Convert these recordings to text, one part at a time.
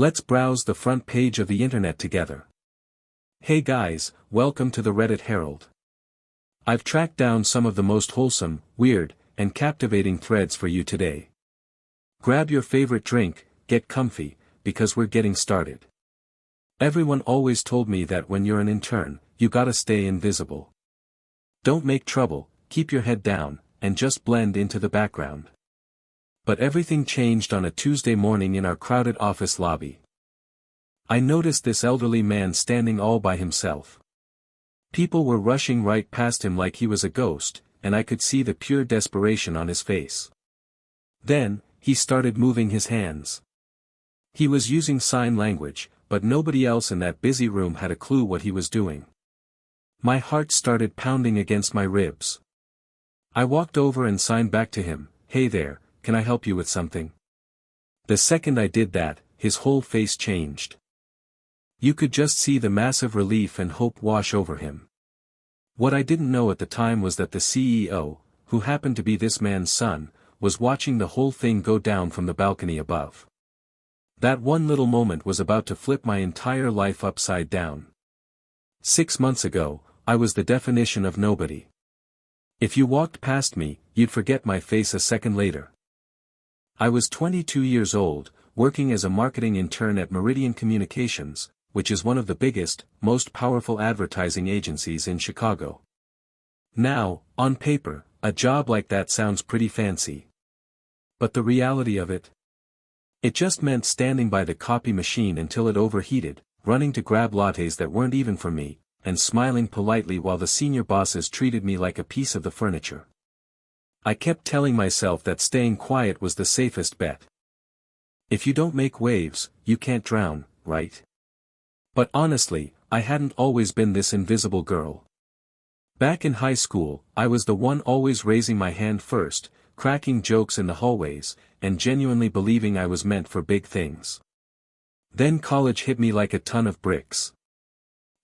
Let's browse the front page of the internet together. Hey guys, welcome to the Reddit Herald. I've tracked down some of the most wholesome, weird, and captivating threads for you today. Grab your favorite drink, get comfy, because we're getting started. Everyone always told me that when you're an intern, you gotta stay invisible. Don't make trouble, keep your head down, and just blend into the background. But everything changed on a Tuesday morning in our crowded office lobby. I noticed this elderly man standing all by himself. People were rushing right past him like he was a ghost, and I could see the pure desperation on his face. Then, he started moving his hands. He was using sign language, but nobody else in that busy room had a clue what he was doing. My heart started pounding against my ribs. I walked over and signed back to him, "Hey there, can I help you with something?" The second I did that, his whole face changed. You could just see the massive relief and hope wash over him. What I didn't know at the time was that the CEO, who happened to be this man's son, was watching the whole thing go down from the balcony above. That one little moment was about to flip my entire life upside down. 6 months ago, I was the definition of nobody. If you walked past me, you'd forget my face a second later. I was 22 years old, working as a marketing intern at Meridian Communications, which is one of the biggest, most powerful advertising agencies in Chicago. Now, on paper, a job like that sounds pretty fancy. But the reality of it? It just meant standing by the copy machine until it overheated, running to grab lattes that weren't even for me, and smiling politely while the senior bosses treated me like a piece of the furniture. I kept telling myself that staying quiet was the safest bet. If you don't make waves, you can't drown, right? But honestly, I hadn't always been this invisible girl. Back in high school, I was the one always raising my hand first, cracking jokes in the hallways, and genuinely believing I was meant for big things. Then college hit me like a ton of bricks.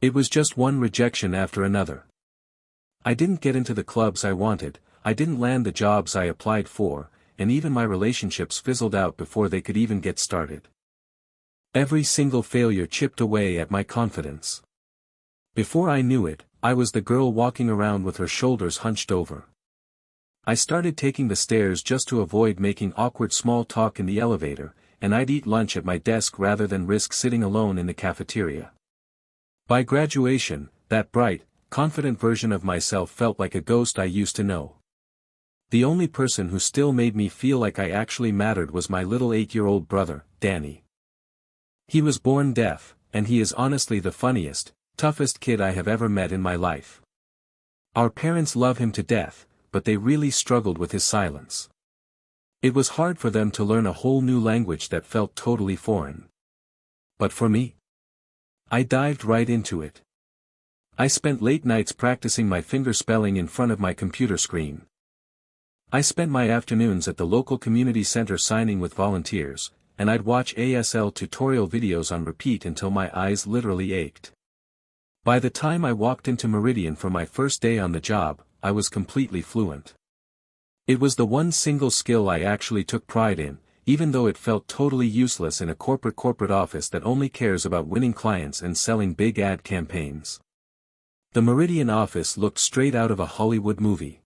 It was just one rejection after another. I didn't get into the clubs I wanted, I didn't land the jobs I applied for, and even my relationships fizzled out before they could even get started. Every single failure chipped away at my confidence. Before I knew it, I was the girl walking around with her shoulders hunched over. I started taking the stairs just to avoid making awkward small talk in the elevator, and I'd eat lunch at my desk rather than risk sitting alone in the cafeteria. By graduation, that bright, confident version of myself felt like a ghost I used to know. The only person who still made me feel like I actually mattered was my little 8-year-old brother, Danny. He was born deaf, and he is honestly the funniest, toughest kid I have ever met in my life. Our parents love him to death, but they really struggled with his silence. It was hard for them to learn a whole new language that felt totally foreign. But for me, I dived right into it. I spent late nights practicing my finger spelling in front of my computer screen. I spent my afternoons at the local community center signing with volunteers, and I'd watch ASL tutorial videos on repeat until my eyes literally ached. By the time I walked into Meridian for my first day on the job, I was completely fluent. It was the one single skill I actually took pride in, even though it felt totally useless in a corporate office that only cares about winning clients and selling big ad campaigns. The Meridian office looked straight out of a Hollywood movie.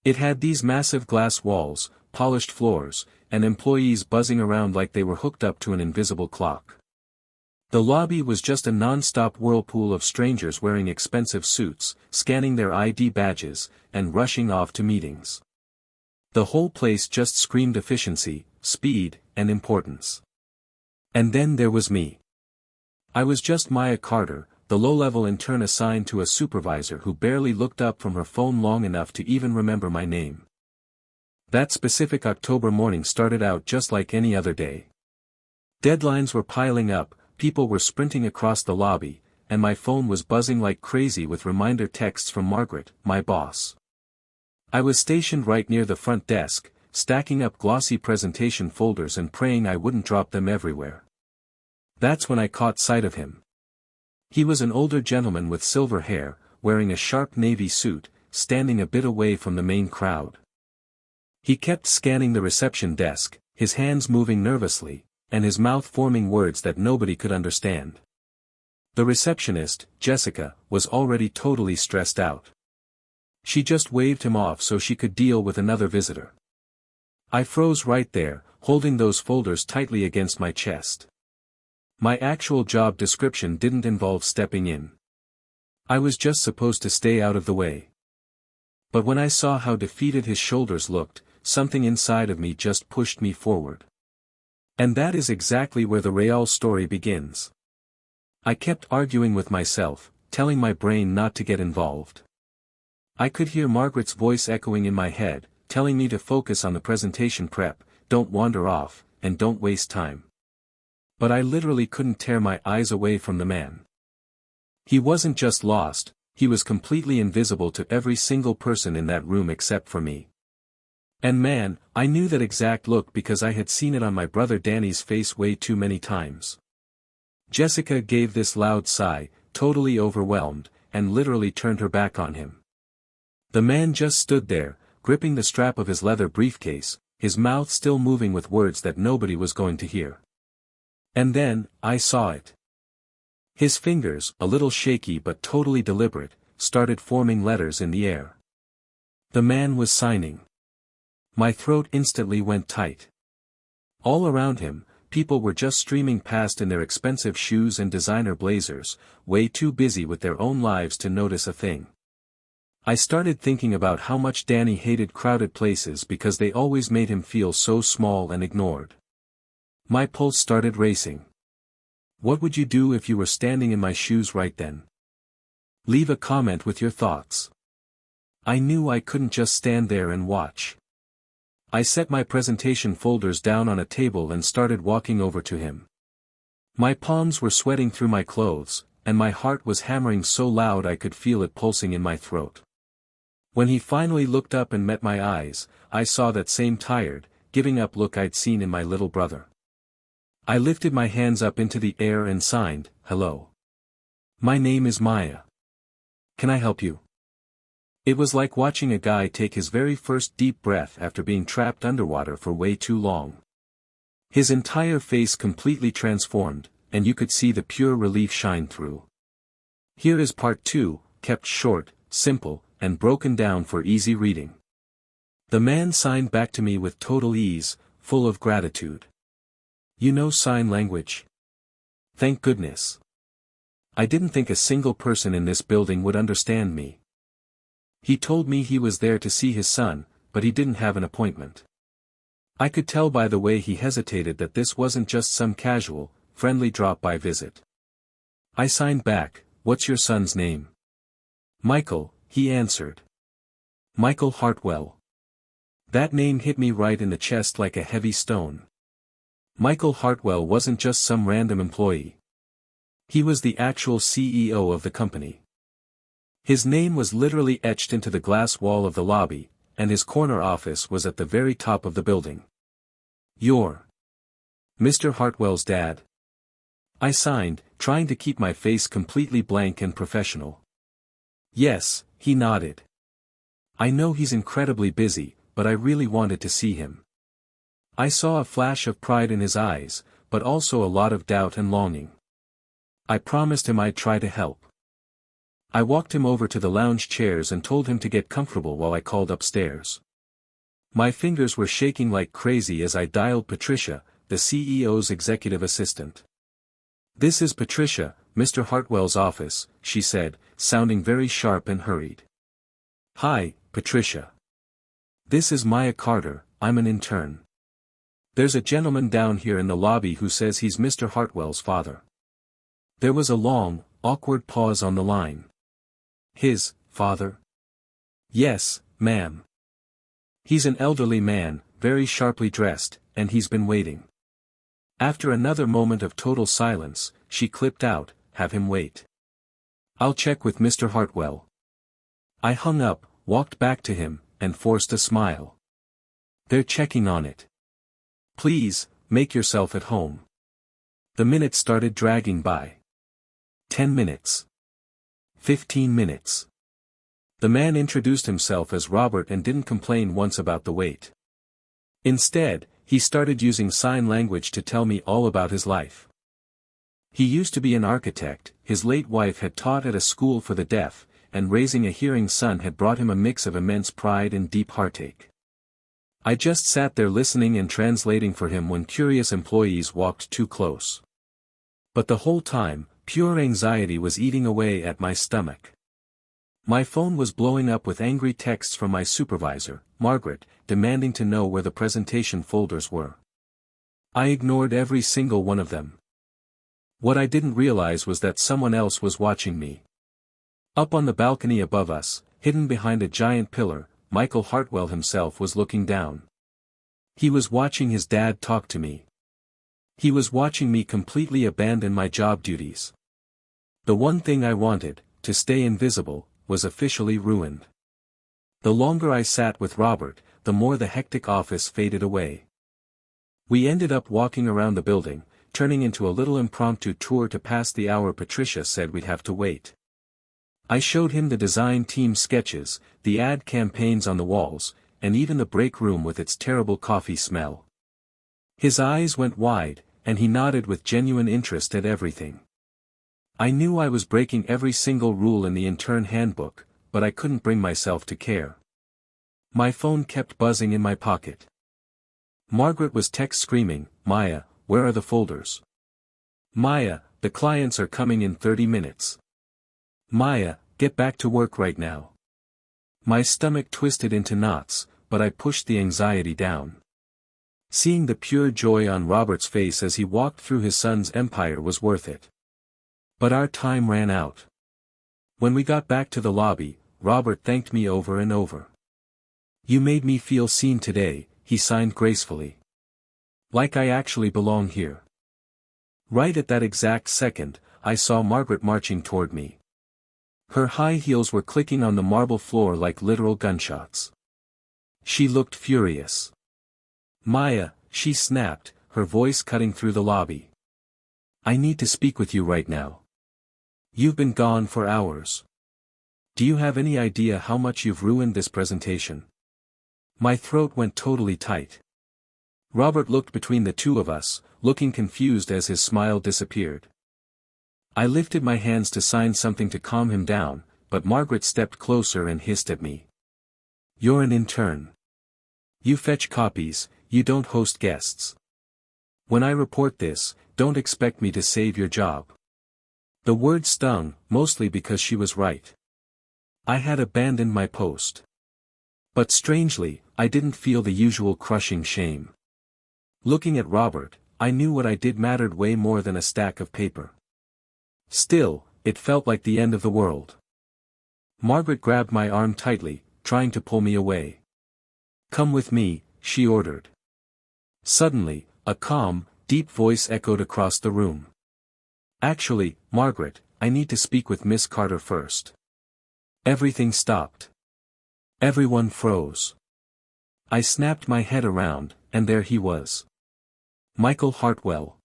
It had these massive glass walls, polished floors, and employees buzzing around like they were hooked up to an invisible clock. The lobby was just a non-stop whirlpool of strangers wearing expensive suits, scanning their ID badges, and rushing off to meetings. The whole place just screamed efficiency, speed, and importance. And then there was me. I was just Maya Carter, the low-level intern assigned to a supervisor who barely looked up from her phone long enough to even remember my name. That specific October morning started out just like any other day. Deadlines were piling up, people were sprinting across the lobby, and my phone was buzzing like crazy with reminder texts from Margaret, my boss. I was stationed right near the front desk, stacking up glossy presentation folders and praying I wouldn't drop them everywhere. That's when I caught sight of him. He was an older gentleman with silver hair, wearing a sharp navy suit, standing a bit away from the main crowd. He kept scanning the reception desk, his hands moving nervously, and his mouth forming words that nobody could understand. The receptionist, Jessica, was already totally stressed out. She just waved him off so she could deal with another visitor. I froze right there, holding those folders tightly against my chest. My actual job description didn't involve stepping in. I was just supposed to stay out of the way. But when I saw how defeated his shoulders looked, something inside of me just pushed me forward. And that is exactly where the real story begins. I kept arguing with myself, telling my brain not to get involved. I could hear Margaret's voice echoing in my head, telling me to focus on the presentation prep, don't wander off, and don't waste time. But I literally couldn't tear my eyes away from the man. He wasn't just lost, he was completely invisible to every single person in that room except for me. And man, I knew that exact look because I had seen it on my brother Danny's face way too many times. Jessica gave this loud sigh, totally overwhelmed, and literally turned her back on him. The man just stood there, gripping the strap of his leather briefcase, his mouth still moving with words that nobody was going to hear. And then, I saw it. His fingers, a little shaky but totally deliberate, started forming letters in the air. The man was signing. My throat instantly went tight. All around him, people were just streaming past in their expensive shoes and designer blazers, way too busy with their own lives to notice a thing. I started thinking about how much Danny hated crowded places because they always made him feel so small and ignored. My pulse started racing. What would you do if you were standing in my shoes right then? Leave a comment with your thoughts. I knew I couldn't just stand there and watch. I set my presentation folders down on a table and started walking over to him. My palms were sweating through my clothes, and my heart was hammering so loud I could feel it pulsing in my throat. When he finally looked up and met my eyes, I saw that same tired, giving up look I'd seen in my little brother. I lifted my hands up into the air and signed, "Hello. My name is Maya. Can I help you?" It was like watching a guy take his very first deep breath after being trapped underwater for way too long. His entire face completely transformed, and you could see the pure relief shine through. Here is part 2, kept short, simple, and broken down for easy reading. The man signed back to me with total ease, full of gratitude. "You know sign language?" Thank goodness. I didn't think a single person in this building would understand me. He told me he was there to see his son, but he didn't have an appointment. I could tell by the way he hesitated that this wasn't just some casual, friendly drop-by visit. I signed back, "What's your son's name?" "Michael," he answered. "Michael Hartwell." That name hit me right in the chest like a heavy stone. Michael Hartwell wasn't just some random employee. He was the actual CEO of the company. His name was literally etched into the glass wall of the lobby, and his corner office was at the very top of the building. "You're Mr. Hartwell's dad?" I signed, trying to keep my face completely blank and professional. "Yes," he nodded. "I know he's incredibly busy, but I really wanted to see him." I saw a flash of pride in his eyes, but also a lot of doubt and longing. I promised him I'd try to help. I walked him over to the lounge chairs and told him to get comfortable while I called upstairs. My fingers were shaking like crazy as I dialed Patricia, the CEO's executive assistant. "This is Patricia, Mr. Hartwell's office," she said, sounding very sharp and hurried. "Hi, Patricia. This is Maya Carter, I'm an intern. There's a gentleman down here in the lobby who says he's Mr. Hartwell's father." There was a long, awkward pause on the line. "His father?" "Yes, ma'am. He's an elderly man, very sharply dressed, and he's been waiting." After another moment of total silence, she clipped out, "Have him wait. I'll check with Mr. Hartwell." I hung up, walked back to him, and forced a smile. "They're checking on it. Please, make yourself at home." The minutes started dragging by. 10 minutes. 15 minutes. The man introduced himself as Robert and didn't complain once about the wait. Instead, he started using sign language to tell me all about his life. He used to be an architect, his late wife had taught at a school for the deaf, and raising a hearing son had brought him a mix of immense pride and deep heartache. I just sat there listening and translating for him when curious employees walked too close. But the whole time, pure anxiety was eating away at my stomach. My phone was blowing up with angry texts from my supervisor, Margaret, demanding to know where the presentation folders were. I ignored every single one of them. What I didn't realize was that someone else was watching me. Up on the balcony above us, hidden behind a giant pillar, Michael Hartwell himself was looking down. He was watching his dad talk to me. He was watching me completely abandon my job duties. The one thing I wanted, to stay invisible, was officially ruined. The longer I sat with Robert, the more the hectic office faded away. We ended up walking around the building, turning into a little impromptu tour to pass the hour Patricia said we'd have to wait. I showed him the design team sketches, the ad campaigns on the walls, and even the break room with its terrible coffee smell. His eyes went wide, and he nodded with genuine interest at everything. I knew I was breaking every single rule in the intern handbook, but I couldn't bring myself to care. My phone kept buzzing in my pocket. Margaret was text screaming, "Maya, where are the folders? Maya, the clients are coming in 30 minutes. Maya, get back to work right now." My stomach twisted into knots, but I pushed the anxiety down. Seeing the pure joy on Robert's face as he walked through his son's empire was worth it. But our time ran out. When we got back to the lobby, Robert thanked me over and over. "You made me feel seen today," he signed gracefully. "Like I actually belong here." Right at that exact second, I saw Margaret marching toward me. Her high heels were clicking on the marble floor like literal gunshots. She looked furious. "Maya," she snapped, her voice cutting through the lobby. "I need to speak with you right now. You've been gone for hours. Do you have any idea how much you've ruined this presentation?" My throat went totally tight. Robert looked between the two of us, looking confused as his smile disappeared. I lifted my hands to sign something to calm him down, but Margaret stepped closer and hissed at me. "You're an intern. You fetch copies, you don't host guests. When I report this, don't expect me to save your job." The word stung, mostly because she was right. I had abandoned my post. But strangely, I didn't feel the usual crushing shame. Looking at Robert, I knew what I did mattered way more than a stack of paper. Still, it felt like the end of the world. Margaret grabbed my arm tightly, trying to pull me away. "Come with me," she ordered. Suddenly, a calm, deep voice echoed across the room. "Actually, Margaret, I need to speak with Miss Carter first." Everything stopped. Everyone froze. I snapped my head around, and there he was. Michael Hartwell.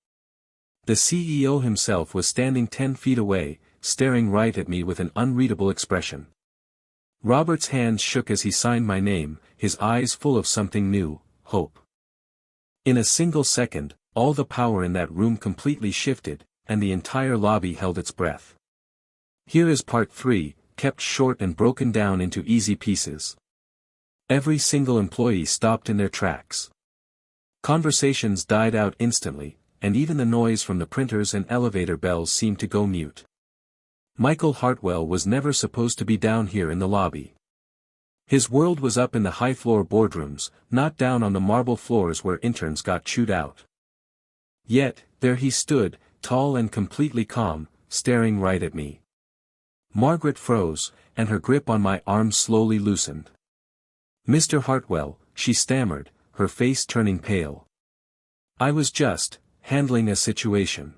The CEO himself was standing 10 feet away, staring right at me with an unreadable expression. Robert's hands shook as he signed my name, his eyes full of something new, hope. In a single second, all the power in that room completely shifted, and the entire lobby held its breath. Here is part 3, kept short and broken down into easy pieces. Every single employee stopped in their tracks. Conversations died out instantly, and even the noise from the printers and elevator bells seemed to go mute. Michael Hartwell was never supposed to be down here in the lobby. His world was up in the high-floor boardrooms, not down on the marble floors where interns got chewed out. Yet, there he stood, tall and completely calm, staring right at me. Margaret froze, and her grip on my arm slowly loosened. "Mr. Hartwell," she stammered, her face turning pale. "I was just handling a situation."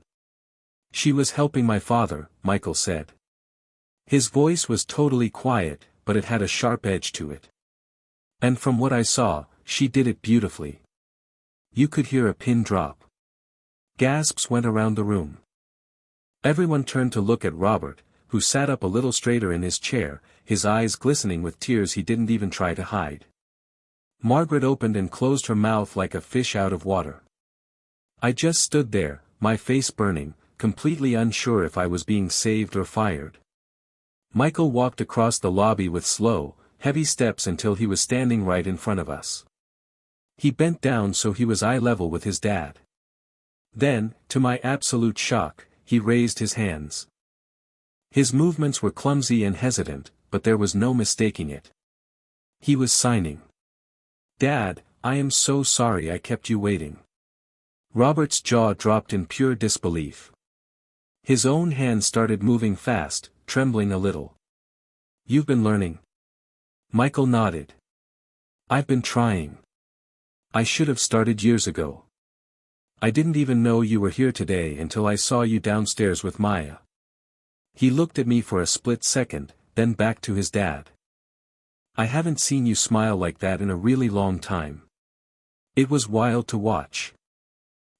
"She was helping my father," Michael said. His voice was totally quiet, but it had a sharp edge to it. "And from what I saw, she did it beautifully." You could hear a pin drop. Gasps went around the room. Everyone turned to look at Robert, who sat up a little straighter in his chair, his eyes glistening with tears he didn't even try to hide. Margaret opened and closed her mouth like a fish out of water. I just stood there, my face burning, completely unsure if I was being saved or fired. Michael walked across the lobby with slow, heavy steps until he was standing right in front of us. He bent down so he was eye level with his dad. Then, to my absolute shock, he raised his hands. His movements were clumsy and hesitant, but there was no mistaking it. He was signing. "Dad, I am so sorry I kept you waiting." Robert's jaw dropped in pure disbelief. His own hand started moving fast, trembling a little. "You've been learning?" Michael nodded. "I've been trying. I should have started years ago. I didn't even know you were here today until I saw you downstairs with Maya." He looked at me for a split second, then back to his dad. "I haven't seen you smile like that in a really long time." It was wild to watch.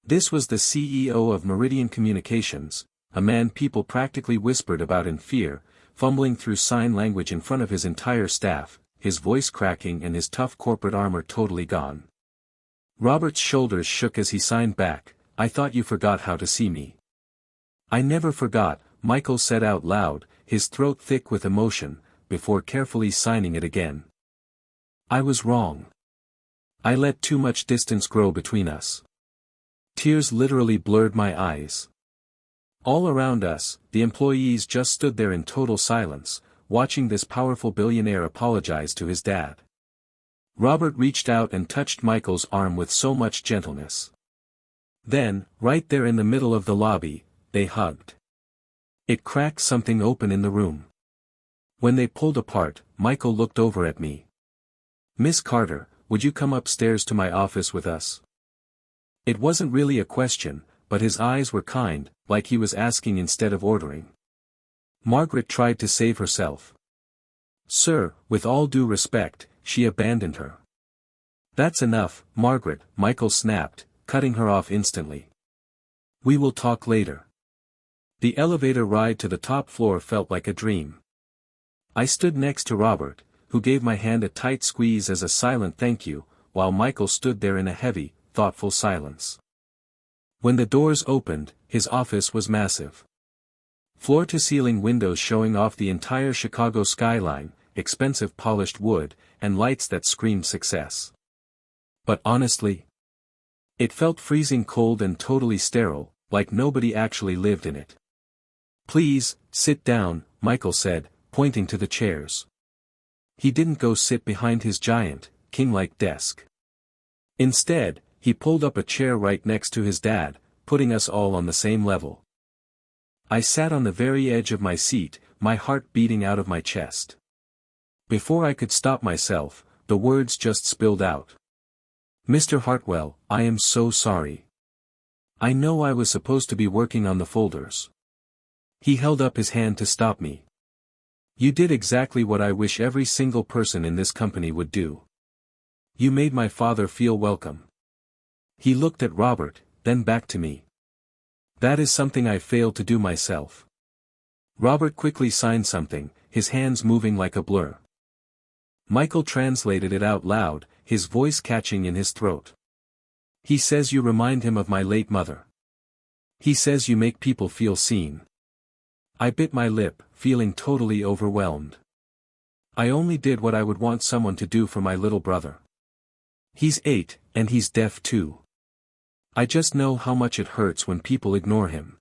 This was the CEO of Meridian Communications, a man people practically whispered about in fear, fumbling through sign language in front of his entire staff, his voice cracking and his tough corporate armor totally gone. Robert's shoulders shook as he signed back. "I thought you forgot how to see me." "I never forgot," Michael said out loud, his throat thick with emotion, before carefully signing it again. "I was wrong. I let too much distance grow between us." Tears literally blurred my eyes. All around us, the employees just stood there in total silence, watching this powerful billionaire apologize to his dad. Robert reached out and touched Michael's arm with so much gentleness. Then, right there in the middle of the lobby, they hugged. It cracked something open in the room. When they pulled apart, Michael looked over at me. "Miss Carter, would you come upstairs to my office with us?" It wasn't really a question, but his eyes were kind, like he was asking instead of ordering. Margaret tried to save herself. "Sir, with all due respect," she abandoned her. "That's enough, Margaret," Michael snapped, cutting her off instantly. "We will talk later." The elevator ride to the top floor felt like a dream. I stood next to Robert, who gave my hand a tight squeeze as a silent thank you, while Michael stood there in a heavy, thoughtful silence. When the doors opened, his office was massive. Floor-to-ceiling windows showing off the entire Chicago skyline, expensive polished wood, and lights that screamed success. But honestly, it felt freezing cold and totally sterile, like nobody actually lived in it. "Please, sit down," Michael said, pointing to the chairs. He didn't go sit behind his giant, king-like desk. Instead, he pulled up a chair right next to his dad, putting us all on the same level. I sat on the very edge of my seat, my heart beating out of my chest. Before I could stop myself, the words just spilled out. "Mr. Hartwell, I am so sorry. I know I was supposed to be working on the folders." He held up his hand to stop me. "You did exactly what I wish every single person in this company would do. You made my father feel welcome." He looked at Robert, then back to me. "That is something I failed to do myself." Robert quickly signed something, his hands moving like a blur. Michael translated it out loud, his voice catching in his throat. "He says you remind him of my late mother. He says you make people feel seen." I bit my lip, feeling totally overwhelmed. I only did what I would want someone to do for my little brother. He's 8, and he's deaf too. I just know how much it hurts when people ignore him.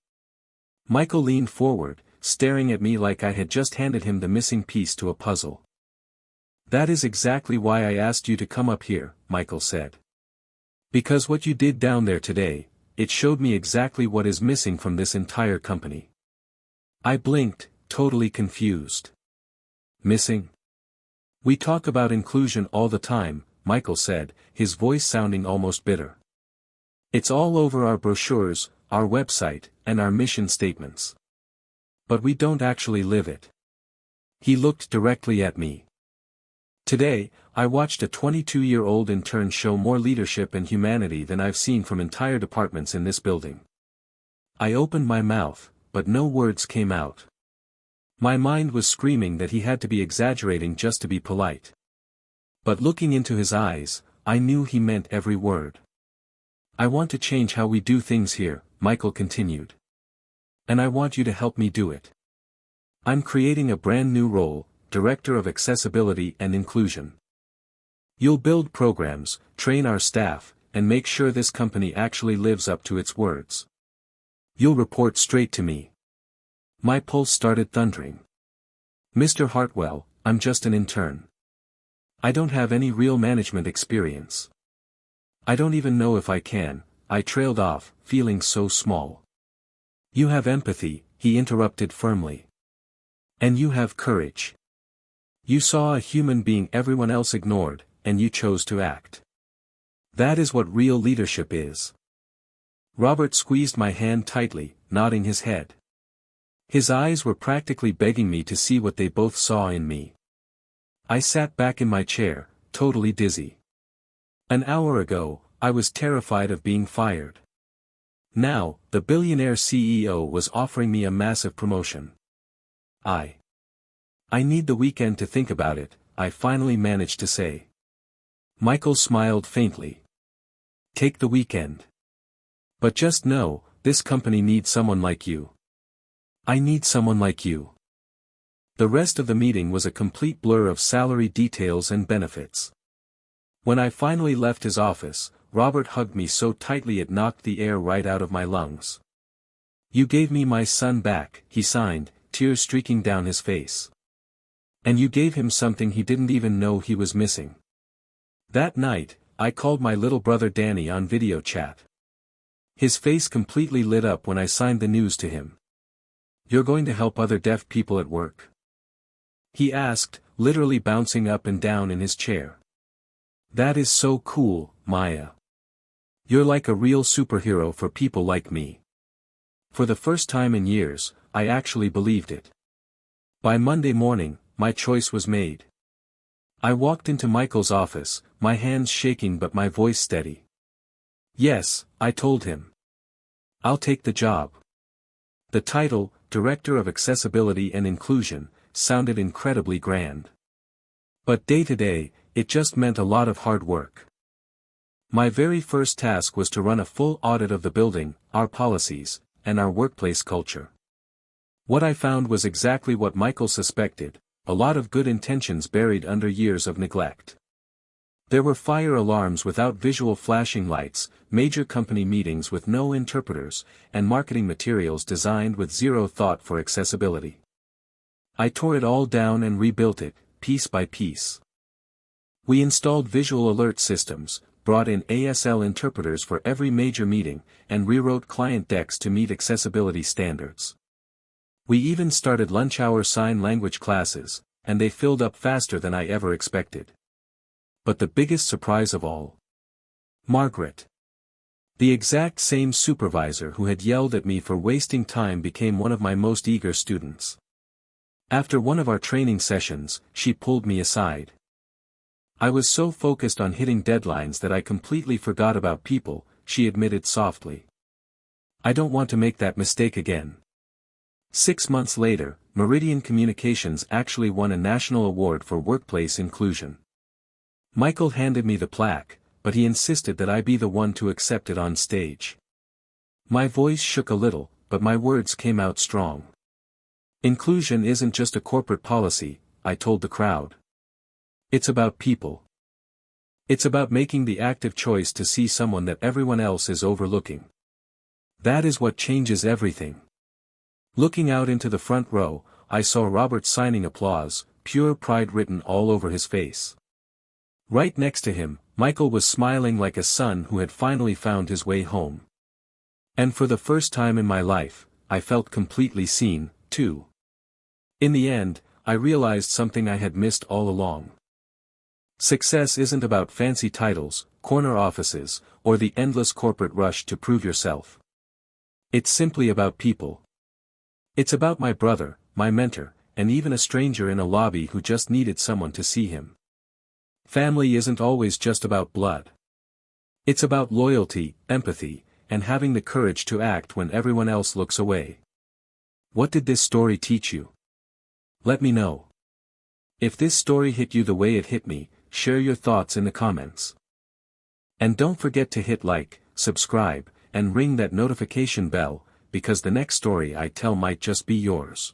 Michael leaned forward, staring at me like I had just handed him the missing piece to a puzzle. "That is exactly why I asked you to come up here," Michael said. "Because what you did down there today, it showed me exactly what is missing from this entire company." I blinked, totally confused. "Missing?" "We talk about inclusion all the time," Michael said, his voice sounding almost bitter. "It's all over our brochures, our website, and our mission statements. But we don't actually live it." He looked directly at me. "Today, I watched a 22-year-old intern show more leadership and humanity than I've seen from entire departments in this building." I opened my mouth, but no words came out. My mind was screaming that he had to be exaggerating just to be polite. But looking into his eyes, I knew he meant every word. "I want to change how we do things here," Michael continued. "And I want you to help me do it. I'm creating a brand new role, Director of Accessibility and Inclusion. You'll build programs, train our staff, and make sure this company actually lives up to its words. You'll report straight to me." My pulse started thundering. "Mr. Hartwell, I'm just an intern. I don't have any real management experience. I don't even know if I can," I trailed off, feeling so small. "You have empathy," he interrupted firmly. "And you have courage. You saw a human being everyone else ignored, and you chose to act. That is what real leadership is." Robert squeezed my hand tightly, nodding his head. His eyes were practically begging me to see what they both saw in me. I sat back in my chair, totally dizzy. An hour ago, I was terrified of being fired. Now, the billionaire CEO was offering me a massive promotion. I need the weekend to think about it," I finally managed to say. Michael smiled faintly. "Take the weekend. But just know, this company needs someone like you. I need someone like you." The rest of the meeting was a complete blur of salary details and benefits. When I finally left his office, Robert hugged me so tightly it knocked the air right out of my lungs. "You gave me my son back," he signed, tears streaking down his face. "And you gave him something he didn't even know he was missing." That night, I called my little brother Danny on video chat. His face completely lit up when I signed the news to him. "You're going to help other deaf people at work?" he asked, literally bouncing up and down in his chair. "That is so cool, Maya. You're like a real superhero for people like me." For the first time in years, I actually believed it. By Monday morning, my choice was made. I walked into Michael's office, my hands shaking but my voice steady. "Yes," I told him. "I'll take the job." The title, Director of Accessibility and Inclusion, sounded incredibly grand. But day to day, it just meant a lot of hard work. My very first task was to run a full audit of the building, our policies, and our workplace culture. What I found was exactly what Michael suspected, a lot of good intentions buried under years of neglect. There were fire alarms without visual flashing lights, major company meetings with no interpreters, and marketing materials designed with zero thought for accessibility. I tore it all down and rebuilt it, piece by piece. We installed visual alert systems, brought in ASL interpreters for every major meeting, and rewrote client decks to meet accessibility standards. We even started lunch hour sign language classes, and they filled up faster than I ever expected. But the biggest surprise of all: Margaret. The exact same supervisor who had yelled at me for wasting time became one of my most eager students. After one of our training sessions, she pulled me aside. "I was so focused on hitting deadlines that I completely forgot about people," she admitted softly. "I don't want to make that mistake again." 6 months later, Meridian Communications actually won a national award for workplace inclusion. Michael handed me the plaque, but he insisted that I be the one to accept it on stage. My voice shook a little, but my words came out strong. "Inclusion isn't just a corporate policy," I told the crowd. "It's about people. It's about making the active choice to see someone that everyone else is overlooking. That is what changes everything." Looking out into the front row, I saw Robert signing applause, pure pride written all over his face. Right next to him, Michael was smiling like a son who had finally found his way home. And for the first time in my life, I felt completely seen, too. In the end, I realized something I had missed all along. Success isn't about fancy titles, corner offices, or the endless corporate rush to prove yourself. It's simply about people. It's about my brother, my mentor, and even a stranger in a lobby who just needed someone to see him. Family isn't always just about blood. It's about loyalty, empathy, and having the courage to act when everyone else looks away. What did this story teach you? Let me know. If this story hit you the way it hit me, share your thoughts in the comments. And don't forget to hit like, subscribe, and ring that notification bell, because the next story I tell might just be yours.